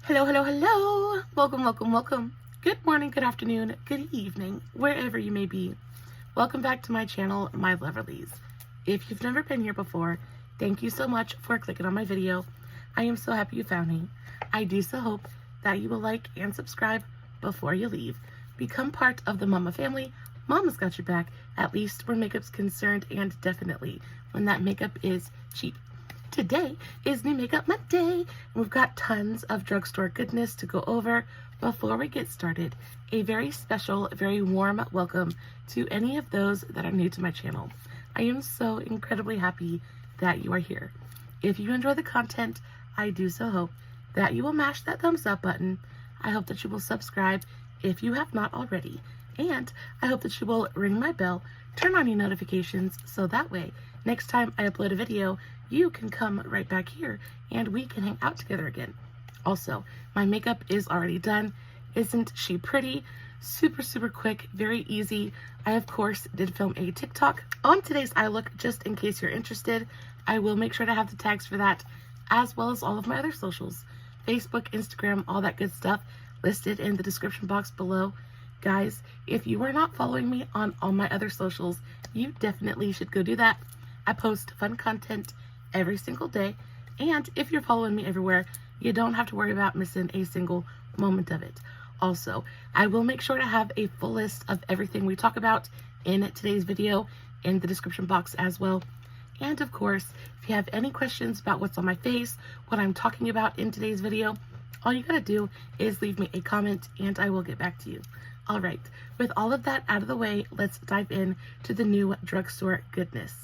Hello, hello, hello. Welcome, welcome, welcome. Good morning, good afternoon, good evening, wherever you may be. Welcome back to my channel, My Loverlies. If you've never been here before, thank you so much for clicking on my video. I am so happy you found me. I do so hope that you will like and subscribe before you leave. Become part of the Mama family. Mama's got your back, at least where makeup's concerned, and definitely when that makeup is cheap. Today is New Makeup Monday, and we've got tons of drugstore goodness to go over. Before we get started, a very special, very warm welcome to any of those that are new to my channel. I am so incredibly happy that you are here. If you enjoy the content, I do so hope that you will mash that thumbs up button. I hope that you will subscribe if you have not already, and I hope that you will ring my bell, turn on your notifications, so that way next time I upload a video, you can come right back here and we can hang out together again. Also, my makeup is already done. Isn't she pretty? Super, super quick, very easy. I, of course, did film a TikTok on today's eye look, just in case you're interested. I will make sure to have the tags for that, as well as all of my other socials. Facebook, Instagram, all that good stuff listed in the description box below. Guys, if you are not following me on all my other socials, you definitely should go do that. I post fun content every single day, and if you're following me everywhere, you don't have to worry about missing a single moment of it. Also, I will make sure to have a full list of everything we talk about in today's video in the description box as well. And of course, if you have any questions about what's on my face, what I'm talking about in today's video, all you gotta do is leave me a comment and I will get back to you. All right, with all of that out of the way, let's dive in to the new drugstore goodness.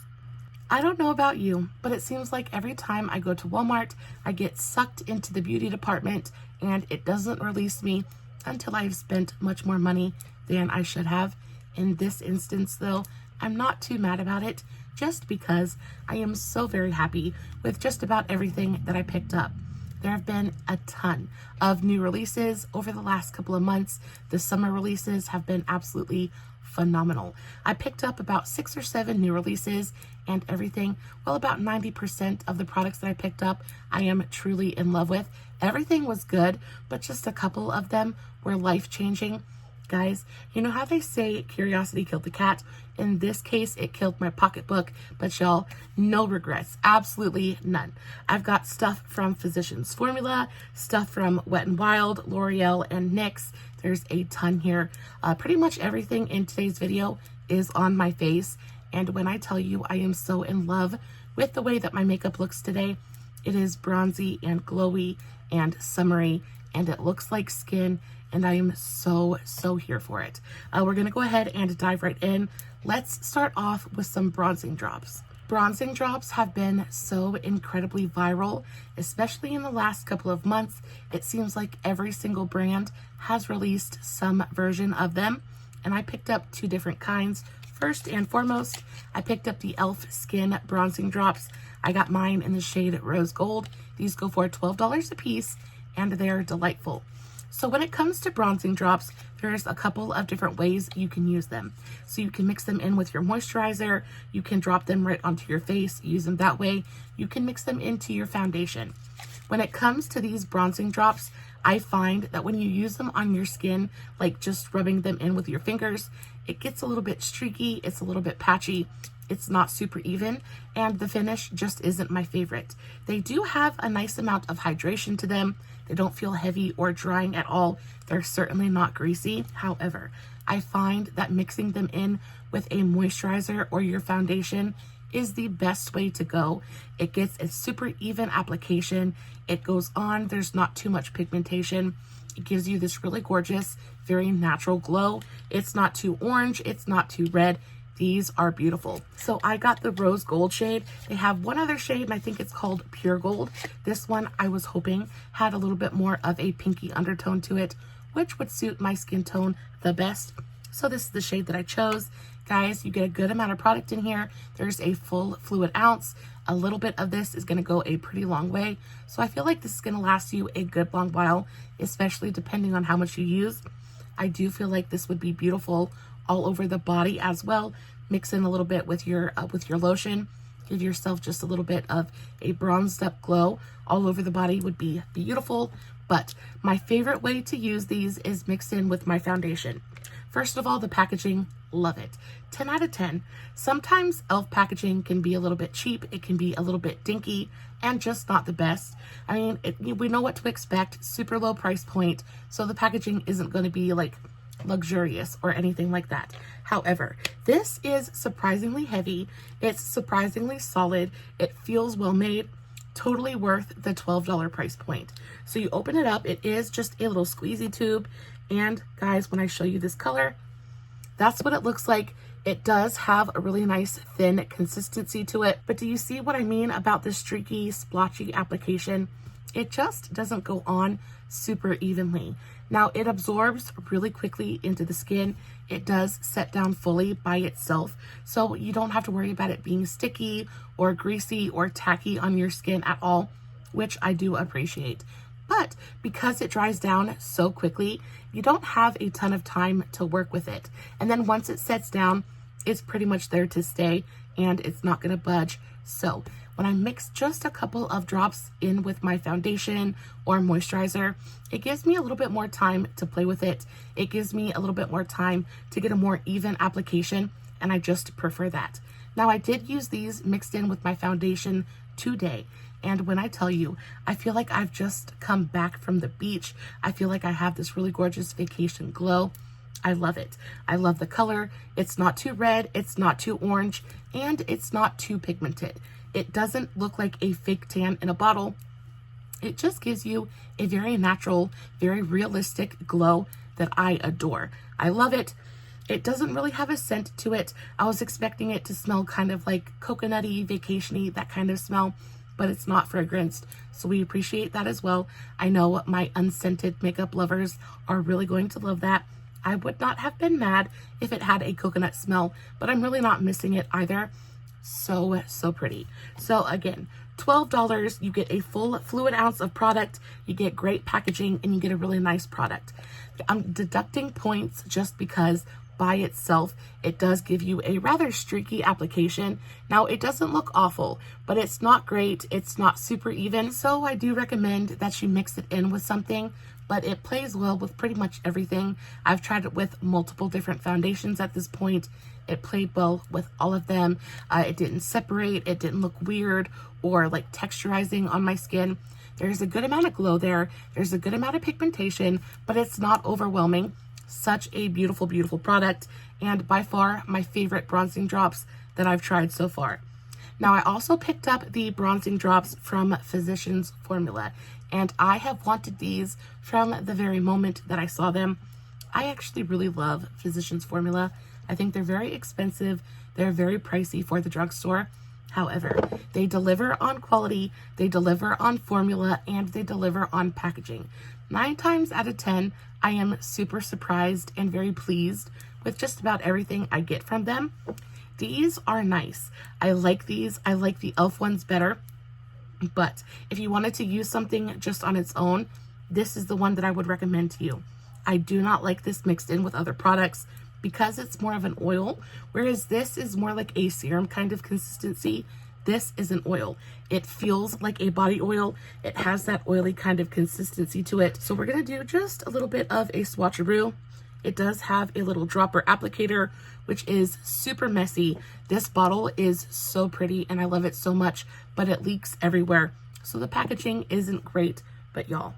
I don't know about you, but it seems like every time I go to Walmart, I get sucked into the beauty department and it doesn't release me until I've spent much more money than I should have. In this instance, though, I'm not too mad about it, just because I am so very happy with just about everything that I picked up. There have been a ton of new releases over the last couple of months. The summer releases have been absolutely phenomenal. I picked up about 6 or 7 new releases and everything. Well, about 90% of the products that I picked up, I am truly in love with. Everything was good, but just a couple of them were life-changing. Guys, you know how they say curiosity killed the cat? In this case, it killed my pocketbook, but y'all, no regrets, absolutely none. I've got stuff from Physicians Formula, stuff from WenNWild, L'Oreal, and NYX. There's a ton here. Pretty much everything in today's video is on my face, and when I tell you I am so in love with the way that my makeup looks today, it is bronzy and glowy and summery, and it looks like skin, and I am so here for it. We're gonna go ahead and dive right in. Let's start off with some bronzing drops. Bronzing drops have been so incredibly viral, especially in the last couple of months. It seems like every single brand has released some version of them, and I picked up 2 different kinds. First and foremost, I picked up the e.l.f. Skin Bronzing Drops. I got mine in the shade Rose Gold. These go for $12 a piece, and they're delightful. So when it comes to bronzing drops, there's a couple of different ways you can use them. So you can mix them in with your moisturizer, you can drop them right onto your face, use them that way, you can mix them into your foundation. When it comes to these bronzing drops, I find that when you use them on your skin, like just rubbing them in with your fingers, it gets a little bit streaky, it's a little bit patchy, it's not super even, and the finish just isn't my favorite. They do have a nice amount of hydration to them. They don't feel heavy or drying at all. They're certainly not greasy. However, I find that mixing them in with a moisturizer or your foundation is the best way to go. It gets a super even application. It goes on. There's not too much pigmentation. It gives you this really gorgeous, very natural glow. It's not too orange. It's not too red. These are beautiful. So I got the Rose Gold shade. They have one other shade, and I think it's called Pure Gold. This one I was hoping had a little bit more of a pinky undertone to it, which would suit my skin tone the best. So this is the shade that I chose. Guys, you get a good amount of product in here. There's a full fluid ounce. A little bit of this is gonna go a pretty long way. So I feel like this is gonna last you a good long while, especially depending on how much you use. I do feel like this would be beautiful all over the body as well. Mix in a little bit with your lotion. Give yourself just a little bit of a bronzed up glow all over the body would be beautiful. But my favorite way to use these is mixed in with my foundation. First of all, the packaging, love it. 10 out of 10. Sometimes e.l.f. packaging can be a little bit cheap. It can be a little bit dinky and just not the best. I mean, we know what to expect, super low price point, so the packaging isn't going to be like luxurious or anything like that. However, this is surprisingly heavy. It's surprisingly solid. It feels well made. Totally worth the $12 price point. So you open it up. It is just a little squeezy tube. And guys, when I show you this color, that's what it looks like. It does have a really nice thin consistency to it. But do you see what I mean about the streaky, splotchy application? It just doesn't go on super evenly. Now it absorbs really quickly into the skin. It does set down fully by itself, so you don't have to worry about it being sticky or greasy or tacky on your skin at all, which I do appreciate. But because it dries down so quickly, you don't have a ton of time to work with it. And then once it sets down, it's pretty much there to stay and it's not going to budge. So when I mix just a couple of drops in with my foundation or moisturizer, it gives me a little bit more time to play with it. It gives me a little bit more time to get a more even application, and I just prefer that. Now, I did use these mixed in with my foundation today, and when I tell you, I feel like I've just come back from the beach. I feel like I have this really gorgeous vacation glow. I love it. I love the color. It's not too red, it's not too orange, and it's not too pigmented. It doesn't look like a fake tan in a bottle. It just gives you a very natural, very realistic glow that I adore. I love it. It doesn't really have a scent to it. I was expecting it to smell kind of like coconutty, vacationy, that kind of smell, but it's not fragranced, so we appreciate that as well. I know my unscented makeup lovers are really going to love that. I would not have been mad if it had a coconut smell, but I'm really not missing it either. So pretty. So again, $12, you get a full fluid ounce of product, you get great packaging, and you get a really nice product. I'm deducting points just because by itself, it does give you a rather streaky application. Now, it doesn't look awful, but it's not great. It's not super even. So I do recommend that you mix it in with something, but it plays well with pretty much everything. I've tried it with multiple different foundations at this point. It played well with all of them. It didn't separate. It didn't look weird or like texturizing on my skin. There's a good amount of glow there. There's a good amount of pigmentation, but it's not overwhelming. Such a beautiful, beautiful product, and by far my favorite bronzing drops that I've tried so far. Now, I also picked up the bronzing drops from Physicians Formula, and I have wanted these from the very moment that I saw them. I actually really love Physicians Formula. I think they're very expensive. They're very pricey for the drugstore. However, they deliver on quality, they deliver on formula, and they deliver on packaging. 9 times out of 10, I am super surprised and very pleased with just about everything I get from them. These are nice. I like these. I like the e.l.f. ones better. But if you wanted to use something just on its own, this is the one that I would recommend to you. I do not like this mixed in with other products because it's more of an oil, whereas this is more like a serum kind of consistency. This is an oil. It feels like a body oil. It has that oily kind of consistency to it. So we're going to do just a little bit of a swatcheroo. It does have a little dropper applicator, which is super messy. This bottle is so pretty and I love it so much, but it leaks everywhere. So the packaging isn't great, but y'all,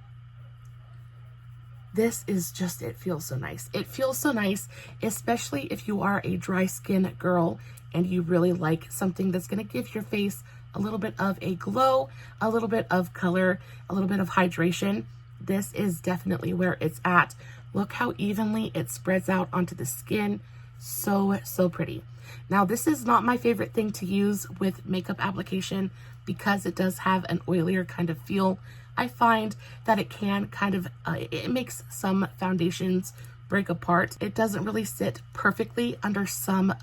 this is just, it feels so nice. It feels so nice, especially if you are a dry skin girl and you really like something that's going to give your face a little bit of a glow, a little bit of color, a little bit of hydration. This is definitely where it's at. Look how evenly it spreads out onto the skin. So pretty. Now, this is not my favorite thing to use with makeup application because it does have an oilier kind of feel. I find that it can kind of, it makes some foundations break apart. It doesn't really sit perfectly under some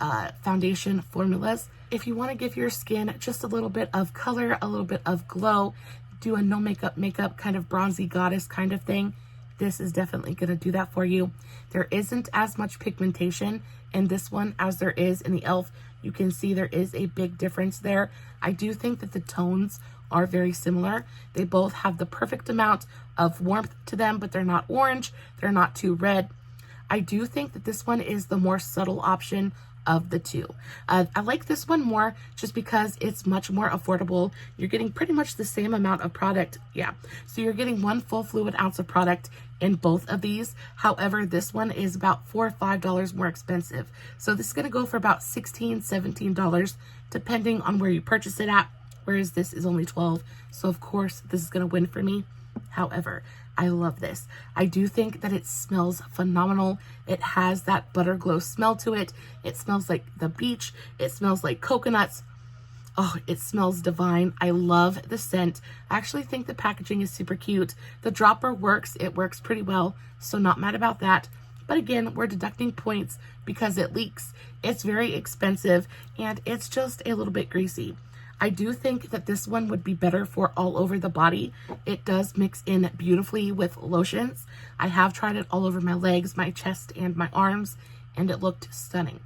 foundation formulas. If you want to give your skin just a little bit of color, a little bit of glow, do a no makeup kind of bronzy goddess kind of thing, this is definitely going to do that for you. There isn't as much pigmentation in this one as there is in the e.l.f. You can see there is a big difference there. I do think that the tones are very similar. They both have the perfect amount of warmth to them, but they're not orange. They're not too red. I do think that this one is the more subtle option of the two. I like this one more just because it's much more affordable. You're getting pretty much the same amount of product. Yeah, so you're getting 1 full fluid ounce of product in both of these. However, this one is about $4 or $5 more expensive. So this is going to go for about $16, $17 depending on where you purchase it at, whereas this is only $12. So of course this is going to win for me. However, I love this. I do think that it smells phenomenal. It has that butter glow smell to it. It smells like the beach. It smells like coconuts. Oh, it smells divine. I love the scent. I actually think the packaging is super cute. The dropper works. It works pretty well, so not mad about that. But again, we're deducting points because it leaks. It's very expensive and it's just a little bit greasy. I do think that this one would be better for all over the body. It does mix in beautifully with lotions. I have tried it all over my legs, my chest, and my arms, and it looked stunning.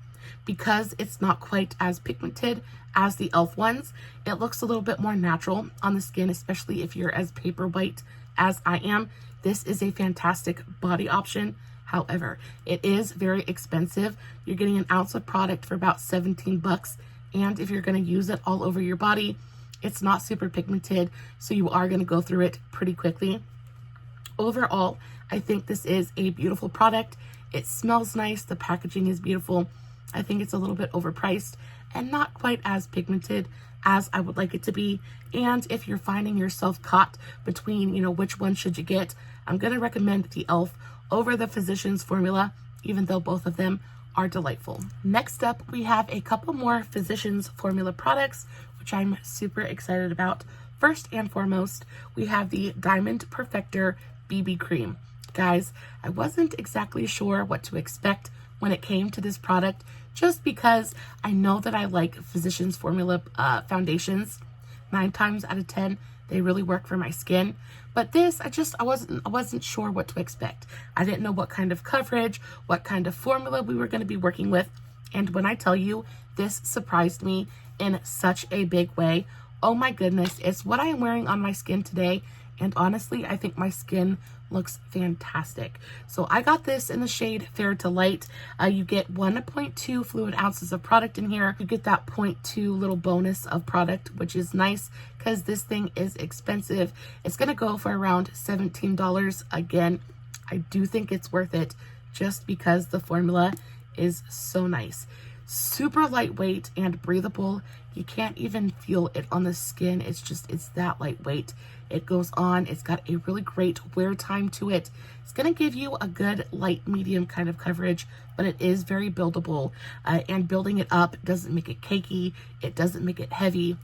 Because it's not quite as pigmented as the e.l.f. ones, it looks a little bit more natural on the skin, especially if you're as paper white as I am. This is a fantastic body option. However, it is very expensive. You're getting an ounce of product for about 17 bucks. And if you're going to use it all over your body, it's not super pigmented, so you are going to go through it pretty quickly. Overall, I think this is a beautiful product. It smells nice. The packaging is beautiful. I think it's a little bit overpriced and not quite as pigmented as I would like it to be. And if you're finding yourself caught between, which one should you get, I'm going to recommend the e.l.f. over the Physicians Formula, even though both of them are delightful. Next up, we have a couple more Physicians Formula products, which I'm super excited about. First and foremost, we have the Diamond Perfector BB Cream. Guys, I wasn't exactly sure what to expect when it came to this product, just because I know that I like Physicians Formula foundations. 9 times out of 10, they really work for my skin. But this, I wasn't sure what to expect. I didn't know what kind of coverage, what kind of formula we were going to be working with. And when I tell you, this surprised me in such a big way. Oh my goodness, it's what I am wearing on my skin today. And honestly, I think my skin looks fantastic. So I got this in the shade Fair to Light. You get 1.2 fluid ounces of product in here. You get that 0.2 little bonus of product, which is nice because this thing is expensive. It's going to go for around $17. Again, I do think it's worth it just because the formula is so nice. Super lightweight and breathable. You can't even feel it on the skin. It's that lightweight. It goes on. It's got a really great wear time to it. It's going to give you a good light medium kind of coverage, but it is very buildable. And building it up doesn't make it cakey. It doesn't make it heavy.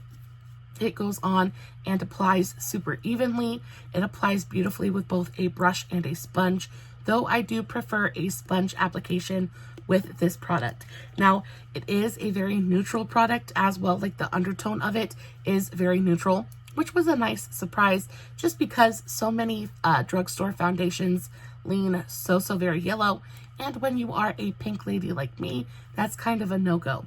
It goes on and applies super evenly. It applies beautifully with both a brush and a sponge, though I do prefer a sponge application with this product. Now, it is a very neutral product as well. Like the undertone of it is very neutral, which was a nice surprise just because so many drugstore foundations lean so very yellow. And when you are a pink lady like me, that's kind of a no-go.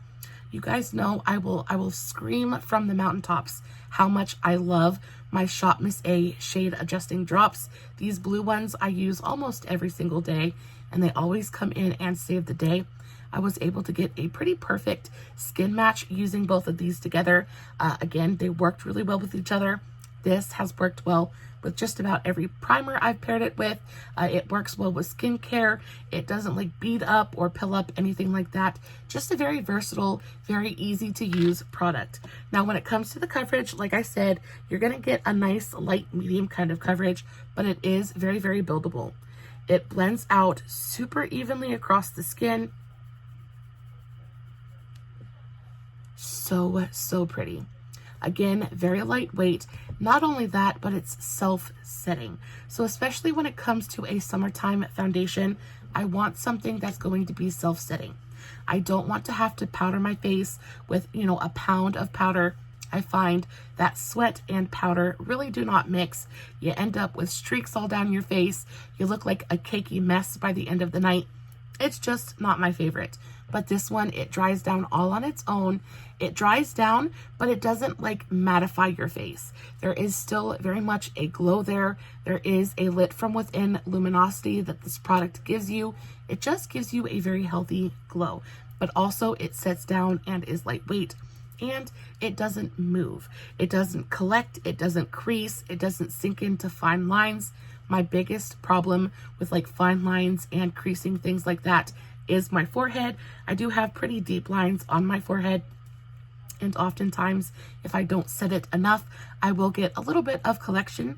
You guys know I will scream from the mountaintops how much I love my Shop Miss A shade adjusting drops. These blue ones I use almost every single day, and they always come in and save the day. I was able to get a pretty perfect skin match using both of these together. Again, they worked really well with each other. This has worked well with just about every primer I've paired it with. It works well with skincare. It doesn't like bead up or pill up, anything like that. Just a very versatile, very easy to use product. Now, when it comes to the coverage, like I said, you're gonna get a nice light medium kind of coverage, but it is very buildable. It blends out super evenly across the skin. So pretty. Again, very lightweight. Not only that, but it's self-setting. So especially when it comes to a summertime foundation, I want something that's going to be self-setting. I don't want to have to powder my face with, a pound of powder. I find that sweat and powder really do not mix. You end up with streaks all down your face. You look like a cakey mess by the end of the night. It's just not my favorite. But this one, it dries down all on its own. It dries down, but it doesn't like mattify your face. There is still very much a glow there. There is a lit from within luminosity that this product gives you. It just gives you a very healthy glow, but also it sets down and is lightweight. And it doesn't move. It doesn't collect. It doesn't crease. It doesn't sink into fine lines. My biggest problem with like fine lines and creasing, things like that, is my forehead. I do have pretty deep lines on my forehead. And oftentimes, if I don't set it enough, I will get a little bit of collection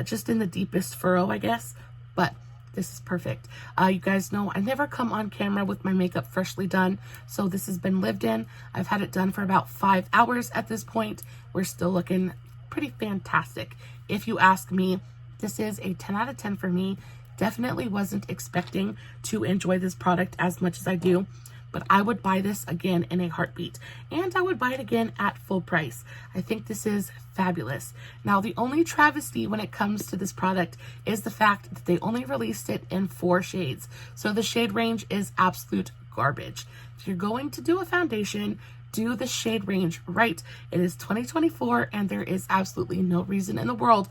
just in the deepest furrow, I guess. But this is perfect. You guys know I never come on camera with my makeup freshly done, so this has been lived in. I've had it done for about 5 hours at this point. We're still looking pretty fantastic. If you ask me, this is a 10 out of 10 for me. Definitely wasn't expecting to enjoy this product as much as I do, but I would buy this again in a heartbeat, and I would buy it again at full price. I think this is fabulous. Now, the only travesty when it comes to this product is the fact that they only released it in 4 shades. So the shade range is absolute garbage. If you're going to do a foundation, do the shade range right. It is 2024, and there is absolutely no reason in the world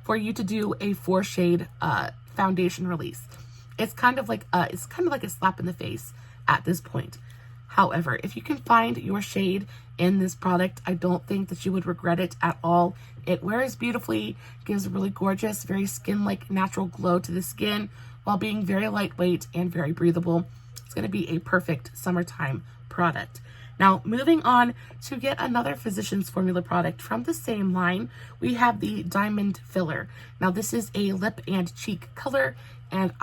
for you to do a 4 shade foundation release. It's kind of like a slap in the face at this point. However, if you can find your shade in this product, I don't think that you would regret it at all. It wears beautifully, gives a really gorgeous, very skin-like natural glow to the skin while being very lightweight and very breathable. It's going to be a perfect summertime product. Now, moving on to yet another Physicians Formula product from the same line, we have the Diamond Filler. Now, this is a lip and cheek color, and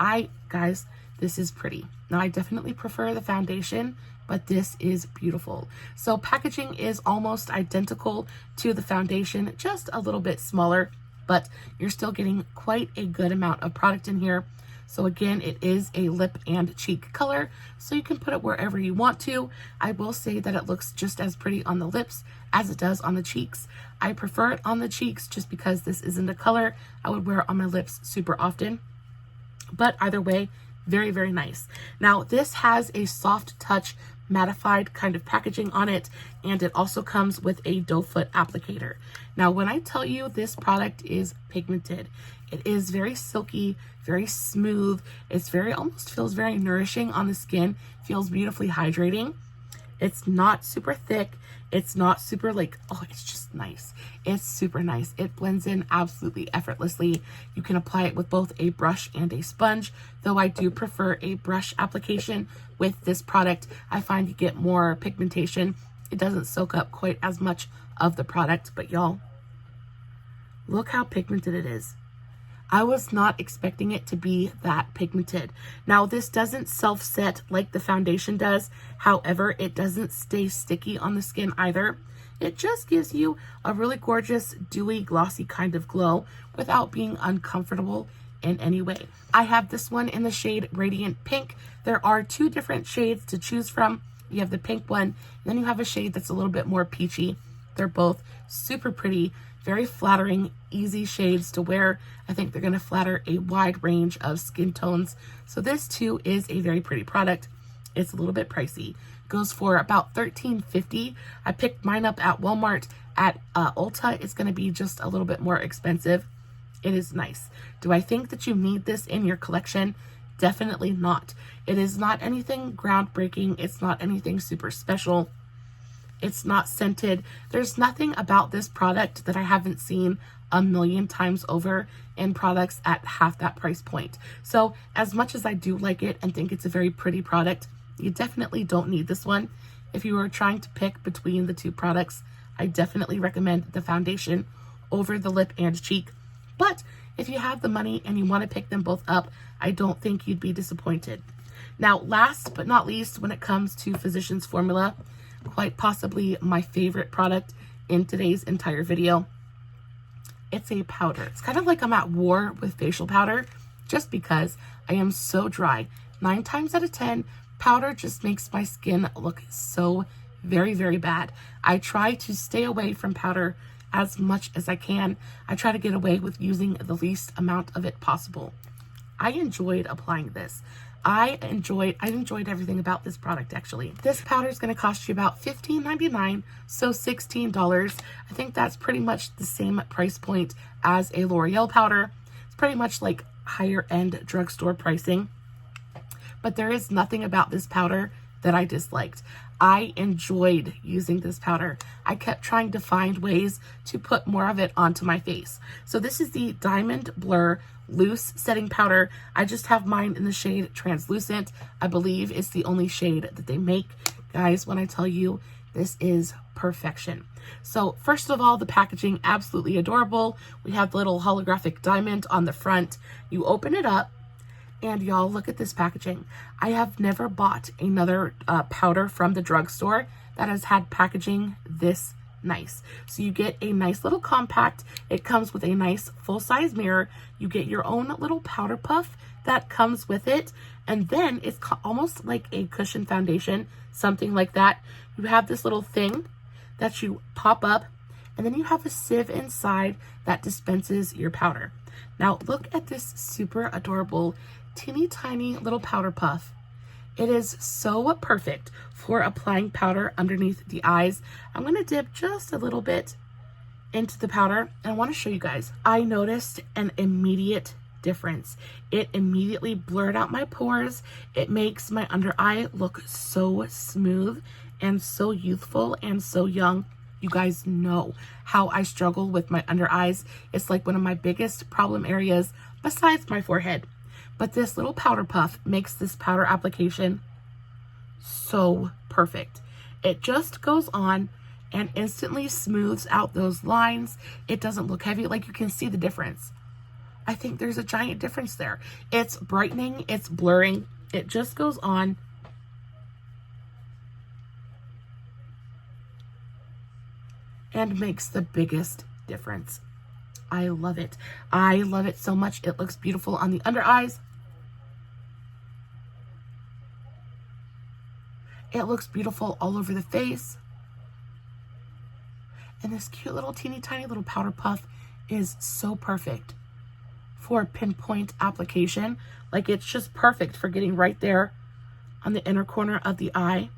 guys, this is pretty. Now, I definitely prefer the foundation, but this is beautiful. So packaging is almost identical to the foundation, just a little bit smaller, but you're still getting quite a good amount of product in here. So again, it is a lip and cheek color, so you can put it wherever you want to. I will say that it looks just as pretty on the lips as it does on the cheeks. I prefer it on the cheeks just because this isn't a color I would wear on my lips super often. But either way, very, very nice. Now, this has a soft touch mattified kind of packaging on it, and it also comes with a doe foot applicator. Now, when I tell you this product is pigmented, it is very silky, very smooth. It's almost feels very nourishing on the skin, feels beautifully hydrating. It's not super thick. It's not super it's just nice. It's super nice. It blends in absolutely effortlessly. You can apply it with both a brush and a sponge, though I do prefer a brush application with this product. I find you get more pigmentation. It doesn't soak up quite as much of the product, but y'all, look how pigmented it is. I was not expecting it to be that pigmented. Now, this doesn't self-set like the foundation does. However, it doesn't stay sticky on the skin either. It just gives you a really gorgeous, dewy, glossy kind of glow without being uncomfortable in any way. I have this one in the shade Radiant Pink. There are 2 different shades to choose from. You have the pink one, and then you have a shade that's a little bit more peachy. They're both super pretty, very flattering, easy shades to wear. I think they're going to flatter a wide range of skin tones. So this too is a very pretty product. It's a little bit pricey. Goes for about $13.50. I picked mine up at Walmart. At Ulta, it's going to be just a little bit more expensive. It is nice. Do I think that you need this in your collection? Definitely not. It is not anything groundbreaking. It's not anything super special. It's not scented. There's nothing about this product that I haven't seen a million times over in products at half that price point. So as much as I do like it and think it's a very pretty product, you definitely don't need this one. If you are trying to pick between the 2 products, I definitely recommend the foundation over the lip and cheek. But if you have the money and you want to pick them both up, I don't think you'd be disappointed. Now, last but not least, when it comes to Physicians Formula, quite possibly my favorite product in today's entire video, it's a powder. It's kind of like I'm at war with facial powder just because I am so dry. 9 times out of 10, powder just makes my skin look so very, very bad. I try to stay away from powder as much as I can. I try to get away with using the least amount of it possible. I enjoyed applying this. I enjoyed everything about this product actually. This powder is going to cost you about $15.99, so $16. I think that's pretty much the same price point as a L'Oreal powder. It's pretty much like higher end drugstore pricing. But there is nothing about this powder that I disliked. I enjoyed using this powder. I kept trying to find ways to put more of it onto my face. So this is the Diamond Blur Loose Setting Powder. I just have mine in the shade Translucent. I believe it's the only shade that they make. Guys, when I tell you, this is perfection. So first of all, the packaging, absolutely adorable. We have the little holographic diamond on the front. You open it up, and y'all, look at this packaging. I have never bought another powder from the drugstore that has had packaging this nice. So you get a nice little compact. It comes with a nice full-size mirror. You get your own little powder puff that comes with it. And then it's almost like a cushion foundation, something like that. You have this little thing that you pop up, and then you have a sieve inside that dispenses your powder. Now look at this super adorable teeny tiny little powder puff. It is so perfect for applying powder underneath the eyes. I'm going to dip just a little bit into the powder, and I want to show you guys. I noticed an immediate difference. It immediately blurred out my pores. It makes my under eye look so smooth and so youthful and so young. You guys know how I struggle with my under eyes. It's like one of my biggest problem areas besides my forehead. But this little powder puff makes this powder application so perfect. It just goes on and instantly smooths out those lines. It doesn't look heavy. Like, you can see the difference. I think there's a giant difference there. It's brightening, it's blurring. It just goes on and makes the biggest difference. I love it. I love it so much. It looks beautiful on the under eyes. It looks beautiful all over the face. And this cute little teeny tiny little powder puff is so perfect for pinpoint application. Like, it's just perfect for getting right there on the inner corner of the eye.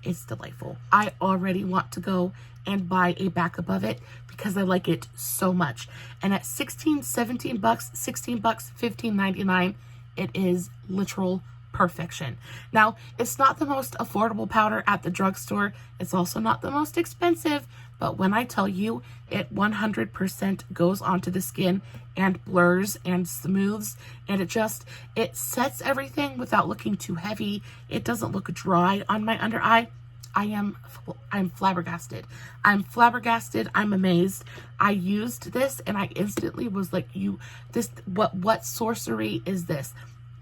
It's delightful. I already want to go and buy a backup of it because I like it so much. And at 16, 17 bucks, 16 bucks, $15.99, it is literal perfection. Now, it's not the most affordable powder at the drugstore. It's also not the most expensive, but when I tell you, it 100% goes onto the skin and blurs and smooths, and it sets everything without looking too heavy. It doesn't look dry on my under eye. I'm flabbergasted. I'm flabbergasted. I'm amazed. I used this and I instantly was like, what sorcery is this?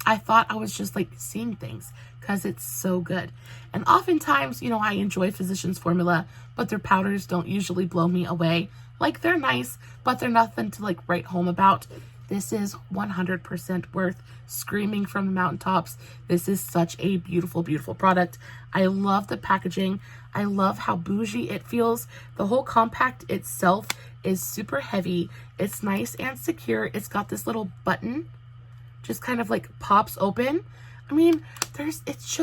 I thought I was just like seeing things because it's so good. And oftentimes, you know, I enjoy Physicians Formula, but their powders don't usually blow me away. Like, they're nice, but they're nothing to like write home about. This is 100% worth screaming from the mountaintops. This is such a beautiful, beautiful product. I love the packaging. I love how bougie it feels. The whole compact itself is super heavy. It's nice and secure. It's got this little button, just kind of like pops open. I mean, it's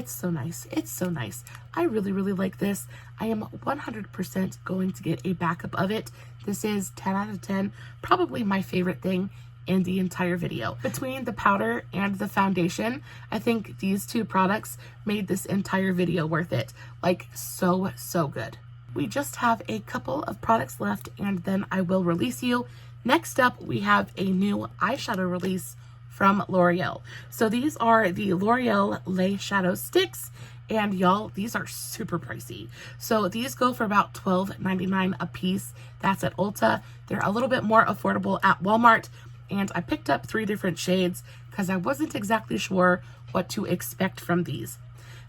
so nice. It's so nice. I really, really like this. I am 100% going to get a backup of it. This is 10 out of 10, probably my favorite thing in the entire video. Between the powder and the foundation, I think these two products made this entire video worth it. Like, so, so good. We just have a couple of products left and then I will release you. Next up, we have a new eyeshadow release from L'Oreal. So these are the L'Oreal Lay Shadow Sticks, and y'all, these are super pricey. So these go for about $12.99 a piece. That's at Ulta. They're a little bit more affordable at Walmart, and I picked up 3 different shades because I wasn't exactly sure what to expect from these.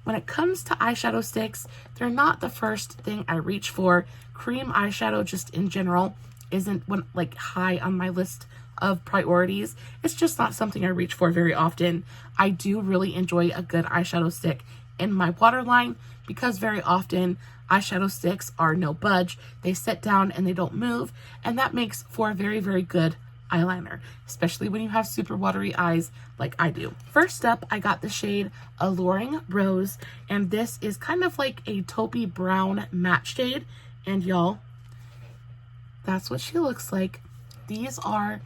When it comes to eyeshadow sticks, they're not the first thing I reach for. Cream eyeshadow just in general isn't like high on my list of priorities. It's just not something I reach for very often. I do really enjoy a good eyeshadow stick in my waterline, because very often eyeshadow sticks are no budge. They sit down and they don't move, and that makes for a very, very good eyeliner, especially when you have super watery eyes like I do. First up, I got the shade Alluring Rose, and this is kind of like a taupey brown matte shade, and y'all, that's what she looks like. These are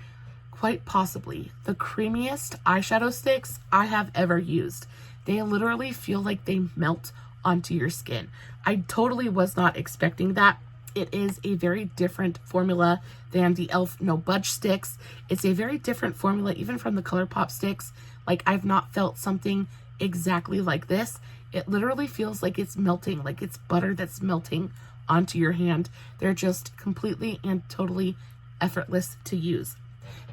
quite possibly the creamiest eyeshadow sticks I have ever used. They literally feel like they melt onto your skin. I totally was not expecting that. It is a very different formula than the e.l.f. No Budge sticks. It's a very different formula even from the ColourPop sticks. Like, I've not felt something exactly like this. It literally feels like it's melting, like it's butter that's melting onto your hand. They're just completely and totally effortless to use.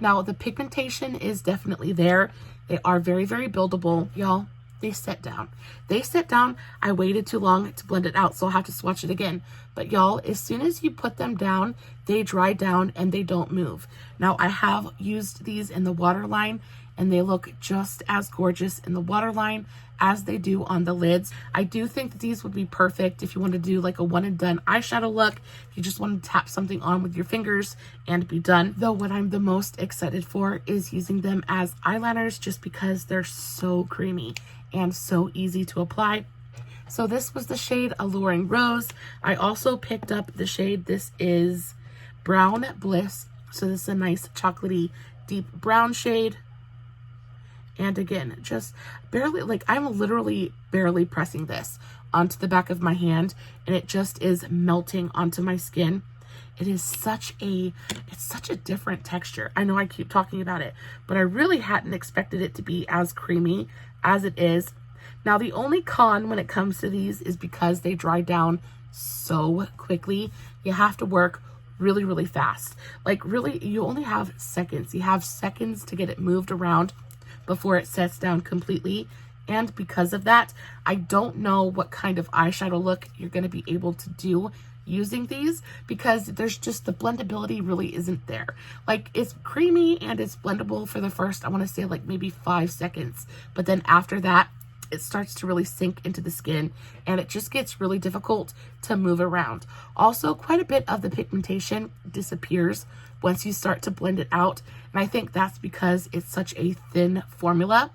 Now, the pigmentation is definitely there. They are very, very buildable. Y'all, they set down. They set down. I waited too long to blend it out, so I'll have to swatch it again. But y'all, as soon as you put them down, they dry down and they don't move. Now, I have used these in the waterline, and they look just as gorgeous in the waterline as they do on the lids. I do think that these would be perfect if you want to do like a one and done eyeshadow look. If you just want to tap something on with your fingers and be done. Though what I'm the most excited for is using them as eyeliners, just because they're so creamy and so easy to apply. So this was the shade Alluring Rose. I also picked up the shade, this is Brown Bliss. So this is a nice chocolatey deep brown shade. And again, just barely, like, I'm literally barely pressing this onto the back of my hand, and it just is melting onto my skin. It is such a different texture. I know I keep talking about it, but I really hadn't expected it to be as creamy as it is. Now, the only con when it comes to these is because they dry down so quickly. You have to work really, really fast. Like, really, you only have seconds. You have seconds to get it moved around before it sets down completely. And because of that, I don't know what kind of eyeshadow look you're going to be able to do using these, because there's just, the blendability really isn't there. Like, it's creamy and it's blendable for the first, I want to say, like maybe 5 seconds, but then after that it starts to really sink into the skin and it just gets really difficult to move around. Also, quite a bit of the pigmentation disappears once you start to blend it out, and I think that's because it's such a thin formula.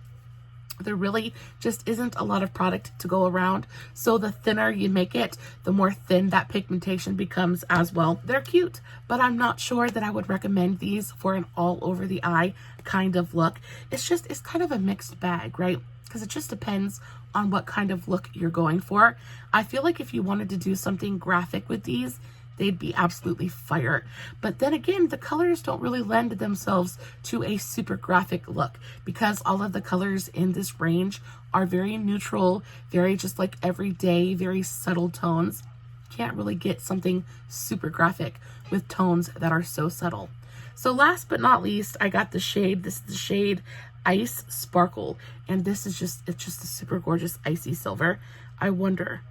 There really just isn't a lot of product to go around, so the thinner you make it, the more thin that pigmentation becomes as well. They're cute, but I'm not sure that I would recommend these for an all over the eye kind of look. It's kind of a mixed bag, right? Because it just depends on what kind of look you're going for. I feel like if you wanted to do something graphic with these, they'd be absolutely fire. But then again, the colors don't really lend themselves to a super graphic look, because all of the colors in this range are very neutral, very just like everyday, very subtle tones. Can't really get something super graphic with tones that are so subtle. So last but not least, I got the shade, this is the shade Ice Sparkle, and this is it's just a super gorgeous icy silver. I wonder,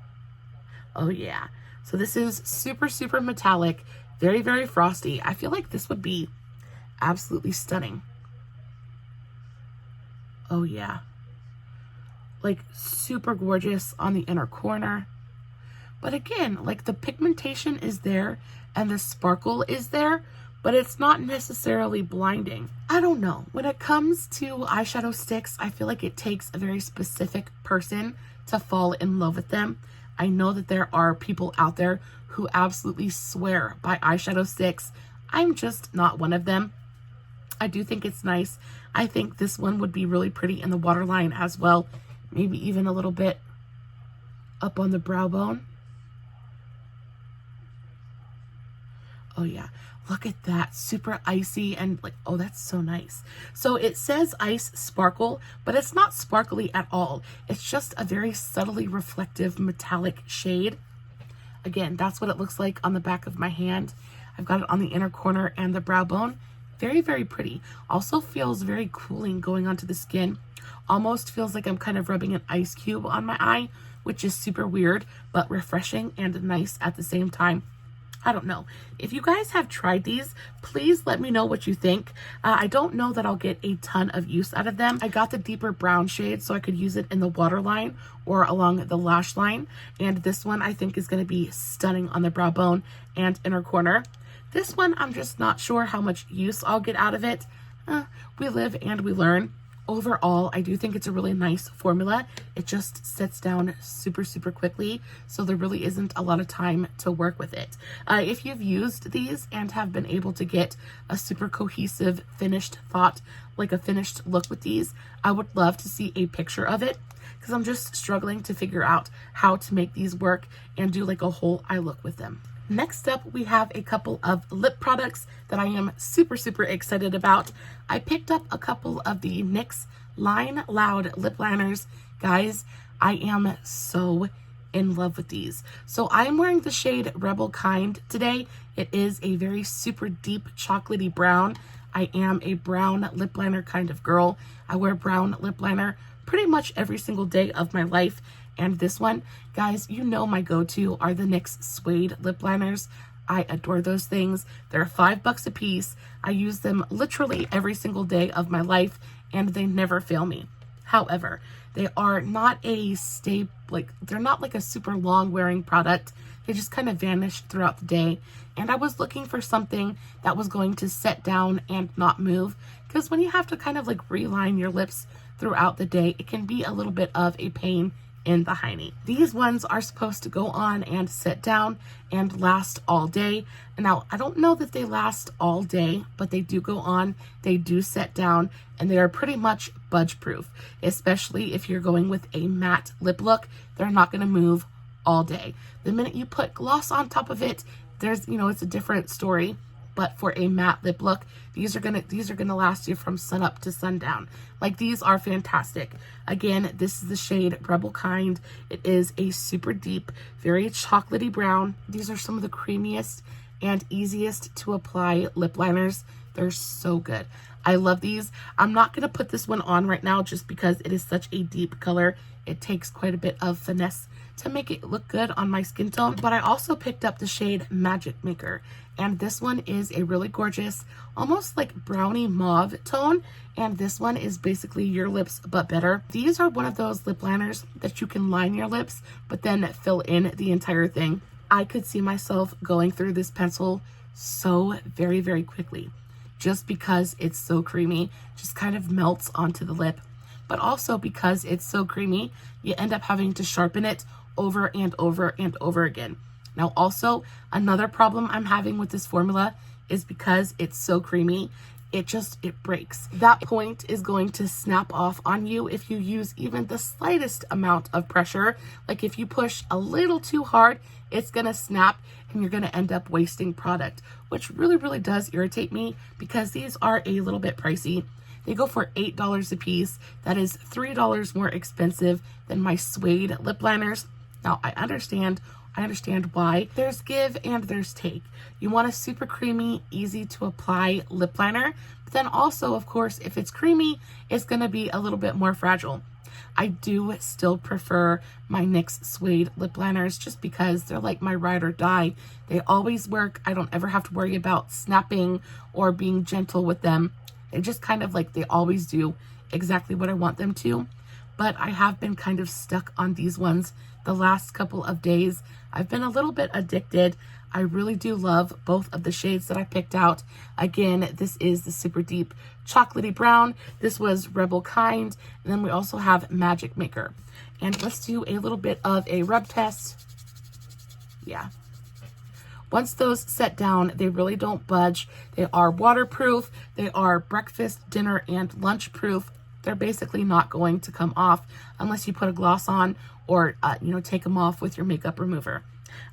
oh yeah. So this is super, super metallic, very, very frosty. I feel like this would be absolutely stunning. Oh yeah. Like, super gorgeous on the inner corner. But again, like, the pigmentation is there and the sparkle is there, but it's not necessarily blinding. I don't know. When it comes to eyeshadow sticks, I feel like it takes a very specific person to fall in love with them. I know that there are people out there who absolutely swear by eyeshadow sticks. I'm just not one of them. I do think it's nice. I think this one would be really pretty in the waterline as well. Maybe even a little bit up on the brow bone. Oh yeah, look at that, super icy and like, oh, that's so nice. So it says Ice Sparkle, but it's not sparkly at all. It's just a very subtly reflective metallic shade. Again, that's what it looks like on the back of my hand. I've got it on the inner corner and the brow bone. Very, very pretty. Also feels very cooling going onto the skin. Almost feels like I'm kind of rubbing an ice cube on my eye, which is super weird, but refreshing and nice at the same time. I don't know. If you guys have tried these, please let me know what you think. I don't know that I'll get a ton of use out of them. I got the deeper brown shade so I could use it in the waterline or along the lash line. And this one I think is going to be stunning on the brow bone and inner corner. This one, I'm just not sure how much use I'll get out of it. We live and we learn. Overall, I do think it's a really nice formula. It just sets down super, super quickly, so there really isn't a lot of time to work with it. If you've used these and have been able to get a super cohesive finished thought, like a finished look with these, I would love to see a picture of it, because I'm just struggling to figure out how to make these work and do like a whole eye look with them. Next up, we have a couple of lip products that I am super, super excited about. I picked up a couple of the NYX Line Loud lip liners. Guys, I am so in love with these. So I'm wearing the shade Rebel Kind today. It is a very super deep chocolatey brown. I am a brown lip liner kind of girl. I wear brown lip liner pretty much every single day of my life. And this one, guys, you know my go-to are the NYX Suede lip liners. I adore those things. They're $5 a piece. I use them literally every single day of my life, and they never fail me. However, they are not they're not like a super long wearing product. They just kind of vanish throughout the day. And I was looking for something that was going to set down and not move, because when you have to kind of like reline your lips throughout the day, it can be a little bit of a pain in the hiney. These ones are supposed to go on and set down and last all day. Now, I don't know that they last all day, but they do go on, they do set down, and they are pretty much budge proof, especially if you're going with a matte lip look. They're not going to move all day. The minute you put gloss on top of it, there's, it's a different story. But for a matte lip look, these are gonna last you from sun up to sundown. Like, these are fantastic. Again, this is the shade Rebel Kind. It is a super deep, very chocolatey brown. These are some of the creamiest and easiest to apply lip liners. They're so good. I love these. I'm not gonna put this one on right now just because it is such a deep color. It takes quite a bit of finesse to make it look good on my skin tone. But I also picked up the shade Magic Maker. And this one is a really gorgeous, almost like brownie mauve tone. And this one is basically your lips, but better. These are one of those lip liners that you can line your lips, but then fill in the entire thing. I could see myself going through this pencil so very, very quickly, just because it's so creamy, just kind of melts onto the lip. But also because it's so creamy, you end up having to sharpen it over and over and over again. Now, also, another problem I'm having with this formula is because it's so creamy, it breaks. That point is going to snap off on you if you use even the slightest amount of pressure. Like, if you push a little too hard, it's gonna snap and you're gonna end up wasting product, which really, really does irritate me because these are a little bit pricey. They go for $8 a piece. That is $3 more expensive than my Suede lip liners. Now, I understand why. There's give and there's take. You want a super creamy, easy to apply lip liner, but then also, of course, if it's creamy, it's gonna be a little bit more fragile. I do still prefer my NYX Suede lip liners just because they're like my ride or die. They always work. I don't ever have to worry about snapping or being gentle with them. They just kind of they always do exactly what I want them to. But I have been kind of stuck on these ones the last couple of days. I've been a little bit addicted. I really do love both of the shades that I picked out. Again, this is the super deep chocolatey brown. This was Rebel Kind. And then we also have Magic Maker. And let's do a little bit of a rub test. Yeah. Once those set down, they really don't budge. They are waterproof. They are breakfast, dinner, and lunch proof. They're basically not going to come off unless you put a gloss on or, take them off with your makeup remover.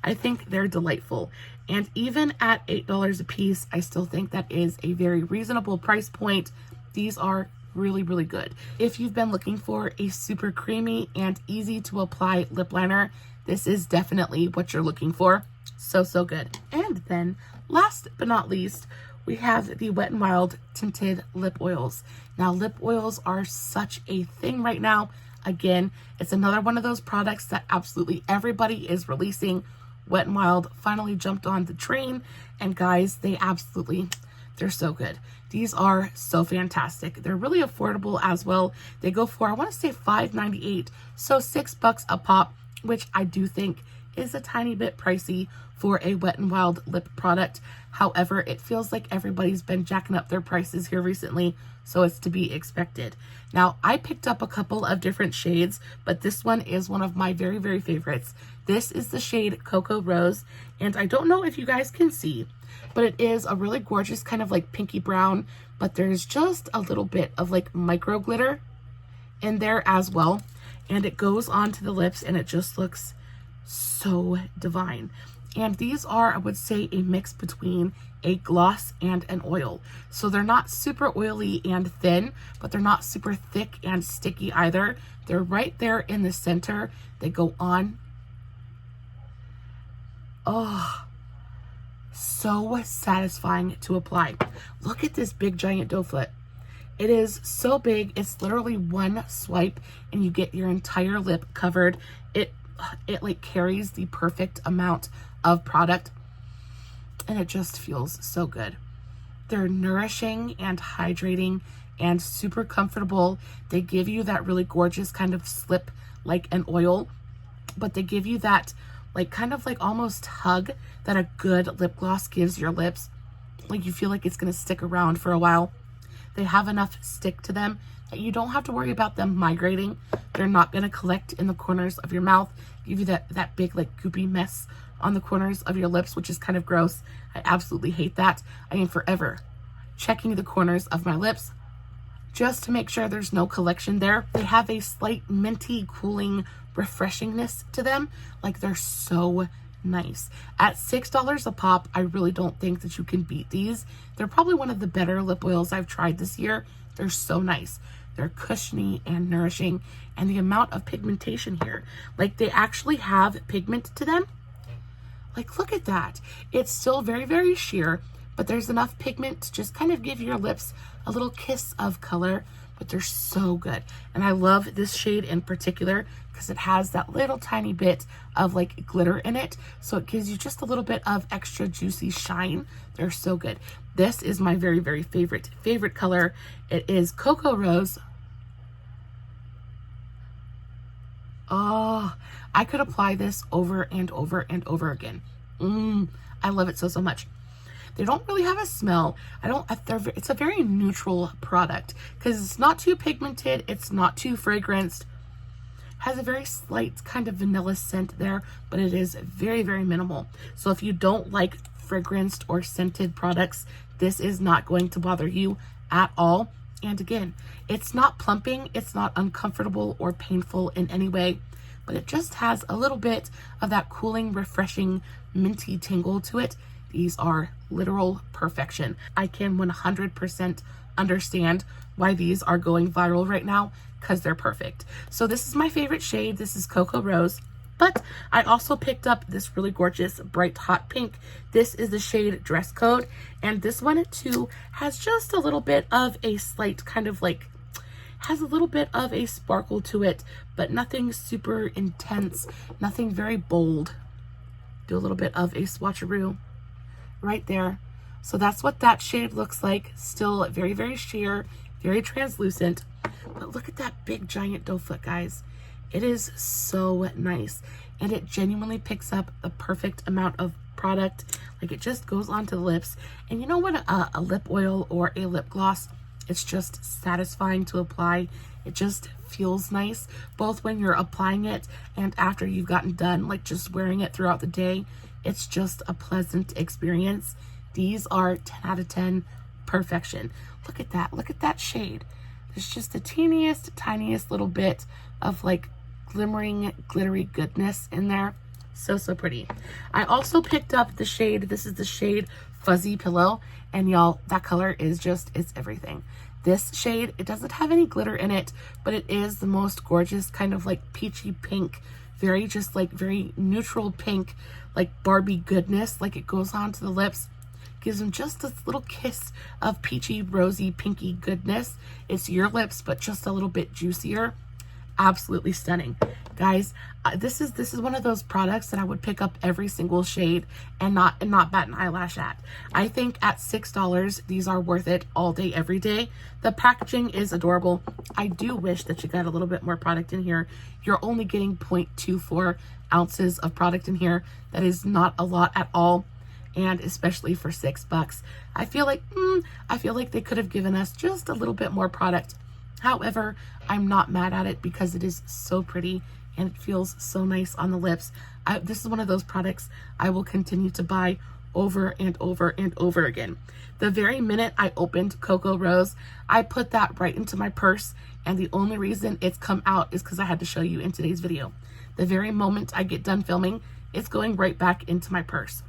I think they're delightful. And even at $8 a piece, I still think that is a very reasonable price point. These are really, really good. If you've been looking for a super creamy and easy to apply lip liner, this is definitely what you're looking for. So, so good. And then last but not least, we have the Wet n Wild tinted lip oils. Now, lip oils are such a thing right now. Again, it's another one of those products that absolutely everybody is releasing Wet n Wild finally jumped on the train, and guys, they're so good. These are so fantastic. They're really affordable as well. They go for, I want to say $5.98, so $6 a pop, which I do think is a tiny bit pricey for a Wet n Wild lip product. However, it feels like everybody's been jacking up their prices here recently, so it's to be expected. Now, I picked up a couple of different shades, but this one is one of my very, very favorites. This is the shade Cocoa Rose, and I don't know if you guys can see, but it is a really gorgeous kind of like pinky brown, but there's just a little bit of like micro glitter in there as well, and it goes onto the lips and it just looks so divine. And these are, I would say, a mix between a gloss and an oil. So they're not super oily and thin, but they're not super thick and sticky either. They're right there in the center. They go on. Oh, so satisfying to apply. Look at this big giant doe foot. It is so big. It's literally one swipe and you get your entire lip covered. It like carries the perfect amount of product, and it just feels so good. They're nourishing and hydrating and super comfortable. They give you that really gorgeous kind of slip like an oil, but they give you that like kind of like almost hug that a good lip gloss gives your lips. Like you feel like it's going to stick around for a while. They have enough stick to them that you don't have to worry about them migrating. They're not going to collect in the corners of your mouth, give you that big like goopy mess on the corners of your lips, which is kind of gross. I absolutely hate that. I am forever checking the corners of my lips just to make sure there's no collection there. They have a slight minty, cooling refreshingness to them. Like they're so nice. At $6 a pop, I really don't think that you can beat these. They're probably one of the better lip oils I've tried this year. They're so nice. They're cushiony and nourishing, and the amount of pigmentation here, like they actually have pigment to them. Like look at that. It's still very, very sheer, but there's enough pigment to just kind of give your lips a little kiss of color, but they're so good. And I love this shade in particular because it has that little tiny bit of like glitter in it, so it gives you just a little bit of extra juicy shine. They're so good. This is my very, very favorite color. It is Cocoa Rose. Oh, I could apply this over and over and over again. I love it so, so much. They don't really have a smell. It's a very neutral product because it's not too pigmented. It's not too fragranced. Has a very slight kind of vanilla scent there, but it is very, very minimal. So if you don't like fragranced or scented products, this is not going to bother you at all. And again, it's not plumping. It's not uncomfortable or painful in any way, but it just has a little bit of that cooling, refreshing, minty tingle to it. These are literal perfection. I can 100% understand why these are going viral right now because they're perfect. So this is my favorite shade. This is Cocoa Rose. But I also picked up this really gorgeous bright hot pink. This is the shade Dress Code. And this one too has just a little bit of a slight kind of like, has a little bit of a sparkle to it, but nothing super intense, nothing very bold. Do a little bit of a swatcheroo right there. So that's what that shade looks like. Still very, very sheer, very translucent. But look at that big giant doe foot, guys. It is so nice, and it genuinely picks up the perfect amount of product. Like it just goes onto the lips. And you know what, a lip oil or a lip gloss, it's just satisfying to apply. It just feels nice, both when you're applying it and after you've gotten done, like just wearing it throughout the day. It's just a pleasant experience. These are 10 out of 10 perfection. Look at that. Look at that shade. There's just the teeniest, tiniest little bit of like glimmering, glittery goodness in there. So, so pretty. I also picked up the shade. This is the shade Fuzzy Pillow. And y'all, that color is just, it's everything. This shade, it doesn't have any glitter in it, but it is the most gorgeous kind of like peachy pink, very just like very neutral pink, like Barbie goodness. Like it goes onto the lips, gives them just this little kiss of peachy, rosy, pinky goodness. It's your lips, but just a little bit juicier. Absolutely stunning. Guys, this is one of those products that I would pick up every single shade and not bat an eyelash at. I think at $6, these are worth it all day, every day. The packaging is adorable. I do wish that you got a little bit more product in here. You're only getting 0.24 ounces of product in here. That is not a lot at all, and especially for $6. I feel like they could have given us just a little bit more product. However, I'm not mad at it because it is so pretty and it feels so nice on the lips. This is one of those products I will continue to buy over and over and over again. The very minute I opened Cocoa Rose, I put that right into my purse, and the only reason it's come out is because I had to show you in today's video. The very moment I get done filming, it's going right back into my purse.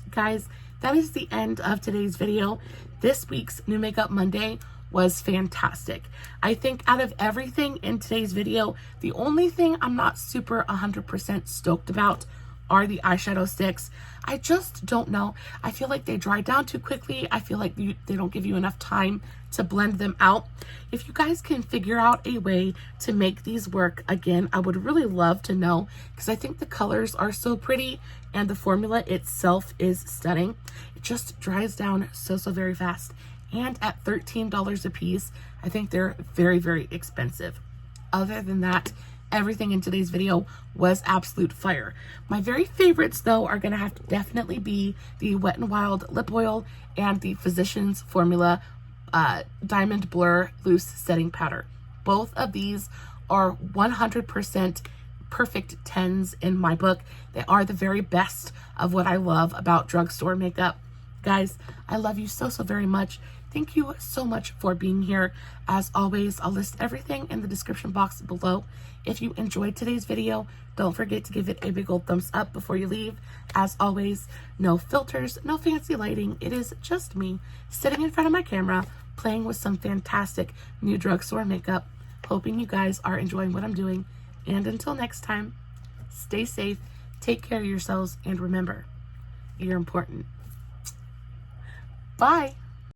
Guys, that is the end of today's video. This week's New Makeup Monday was fantastic. I think out of everything in today's video, the only thing I'm not super 100% stoked about are the eyeshadow sticks. I just don't know. I feel like they dry down too quickly. I feel like they don't give you enough time to blend them out. If you guys can figure out a way to make these work, again, I would really love to know, because I think the colors are so pretty and the formula itself is stunning. It just dries down so very fast. And at $13 a piece, I think they're very, very expensive. Other than that, everything in today's video was absolute fire. My very favorites, though, are going to have to definitely be the Wet n Wild lip oil and the Physicians Formula Diamond Blur Loose Setting Powder. Both of these are 100% perfect 10s in my book. They are the very best of what I love about drugstore makeup. Guys, I love you so very much. Thank you so much for being here. As always, I'll list everything in the description box below. If you enjoyed today's video, don't forget to give it a big old thumbs up before you leave. As always, no filters, no fancy lighting. It is just me sitting in front of my camera, playing with some fantastic new drugstore makeup. Hoping you guys are enjoying what I'm doing. And until next time, stay safe, take care of yourselves, and remember, you're important. Bye.